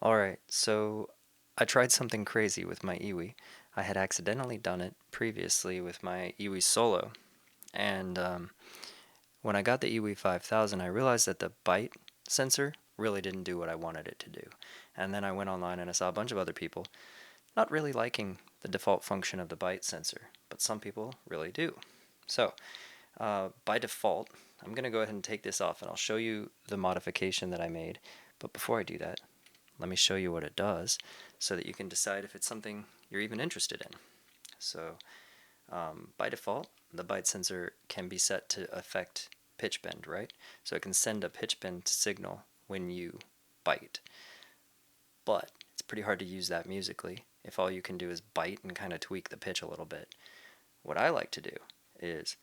Alright, so I tried something crazy with my EWI. I had accidentally done it previously with my EWI Solo, and when I got the EWI 5000, I realized that the bite sensor really didn't do what I wanted it to do. And then I went online and I saw a bunch of other people not really liking the default function of the bite sensor, but some people really do. So, by default, I'm going to go ahead and take this off and I'll show you the modification that I made. But before I do that, let me show you what it does so that you can decide if it's something you're even interested in. So by default, the bite sensor can be set to affect pitch bend, right? So it can send a pitch bend signal when you bite. But it's pretty hard to use that musically if all you can do is bite and kind of tweak the pitch a little bit. What I like to do is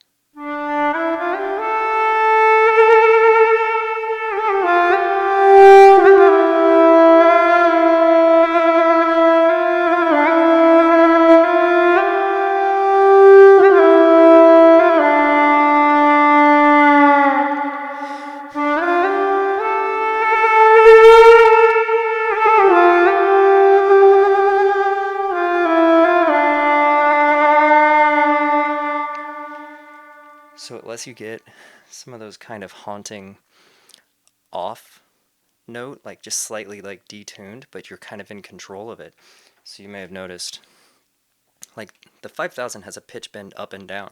so it lets you get some of those kind of haunting off note, like just slightly like detuned, but you're kind of in control of it. So you may have noticed, like the 5000 has a pitch bend up and down,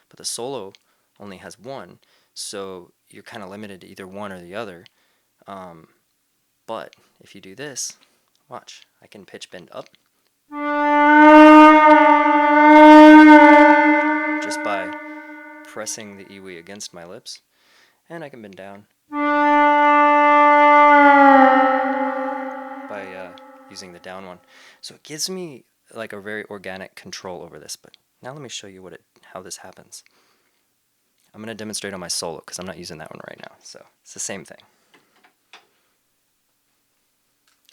but the Solo only has one, so you're kind of limited to either one or the other. But if you do this, watch, I can pitch bend up just by pressing the EWI against my lips, and I can bend down by using the down one. So it gives me like a very organic control over this. But now let me show you how this happens. I'm going to demonstrate on my Solo because I'm not using that one right now. So it's the same thing.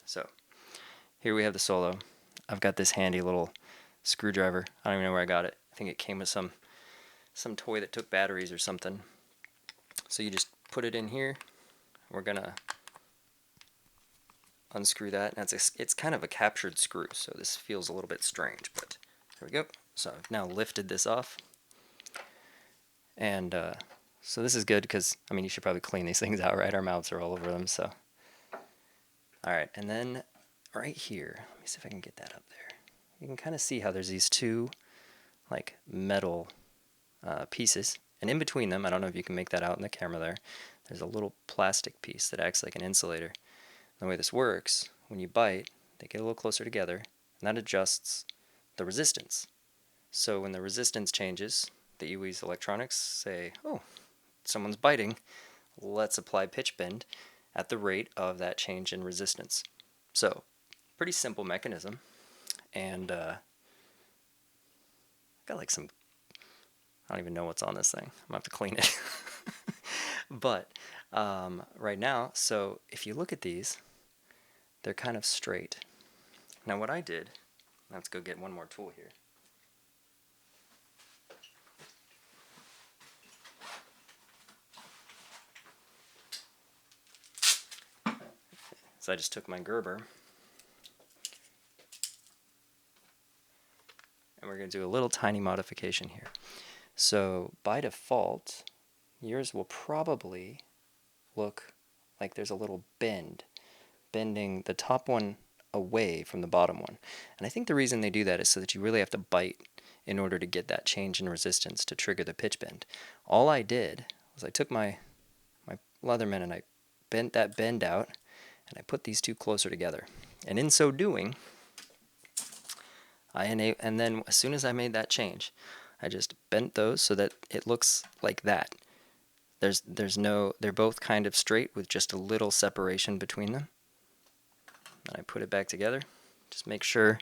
So here we have the Solo. I've got this handy little screwdriver. I don't even know where I got it. I think it came with some toy that took batteries or something. So you just put it in here. We're gonna unscrew that. And it's kind of a captured screw, so this feels a little bit strange, but there we go. So I've now lifted this off. And so this is good because, I mean, you should probably clean these things out, right? Our mouths are all over them, so. Alright, and then right here, let me see if I can get that up there. You can kind of see how there's these two, like, metal pieces. And in between them, I don't know if you can make that out in the camera there, there's a little plastic piece that acts like an insulator. The way this works, when you bite, they get a little closer together, and that adjusts the resistance. So when the resistance changes, the EWI's electronics say, oh, someone's biting, let's apply pitch bend at the rate of that change in resistance. So, pretty simple mechanism, and got like some, I don't even know what's on this thing. I'm gonna have to clean it. But right now, so if you look at these, they're kind of straight. Now what I did, let's go get one more tool here. So I just took my Gerber, and we're going to do a little tiny modification here. So by default, yours will probably look like there's a little bend, bending the top one away from the bottom one. And I think the reason they do that is so that you really have to bite in order to get that change in resistance to trigger the pitch bend. All I did was I took my Leatherman and I bent that bend out, and I put these two closer together. And in so doing, and then as soon as I made that change, I just bent those so that it looks like that. They're both kind of straight with just a little separation between them. And I put it back together. Just make sure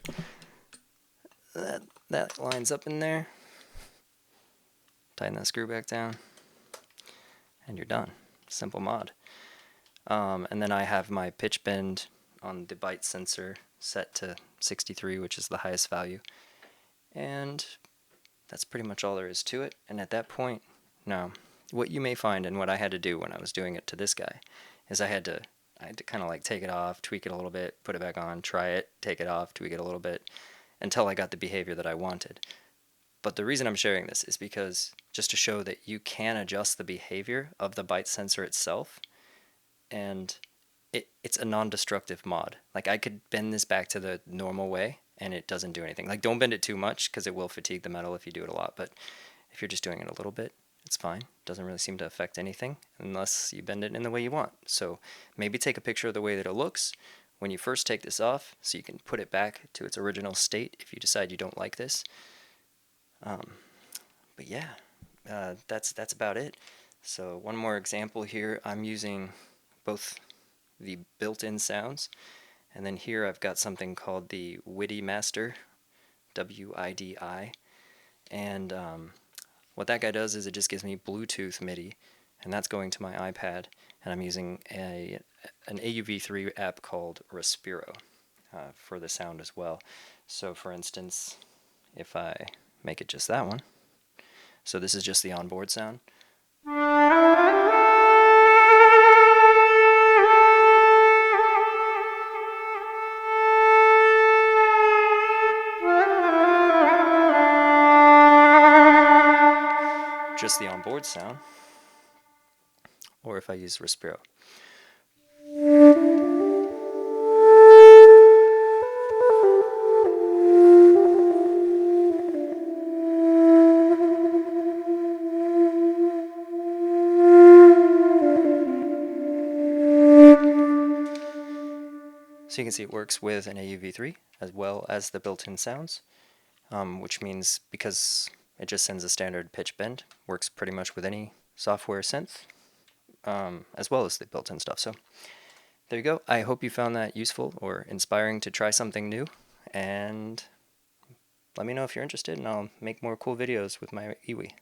that lines up in there. Tighten that screw back down, and you're done. Simple mod. And then I have my pitch bend on the bite sensor set to 63, which is the highest value. And that's pretty much all there is to it. And at that point, now, what you may find and what I had to do when I was doing it to this guy is I I had to kind of like take it off, tweak it a little bit, put it back on, try it, take it off, tweak it a little bit, until I got the behavior that I wanted. But the reason I'm sharing this is because just to show that you can adjust the behavior of the bite sensor itself, and it's a non-destructive mod. Like I could bend this back to the normal way and it doesn't do anything. Like don't bend it too much because it will fatigue the metal if you do it a lot, but if you're just doing it a little bit, it's fine. Doesn't really seem to affect anything unless you bend it in the way you want. So maybe take a picture of the way that it looks when you first take this off so you can put it back to its original state if you decide you don't like this. But yeah, that's about it. So one more example here. I'm using both the built-in sounds, and then here I've got something called the WiDi Master, WIDI, and what that guy does is it just gives me Bluetooth MIDI, and that's going to my iPad, and I'm using an AUV3 app called Respiro for the sound as well. So for instance, if I make it just that one, so this is just the onboard sound. Just the onboard sound, or if I use Respiro. So you can see it works with an AUV3 as well as the built-in sounds, which means because it just sends a standard pitch bend, works pretty much with any software synth, as well as the built-in stuff. So there you go. I hope you found that useful or inspiring to try something new, and let me know if you're interested and I'll make more cool videos with my EWI.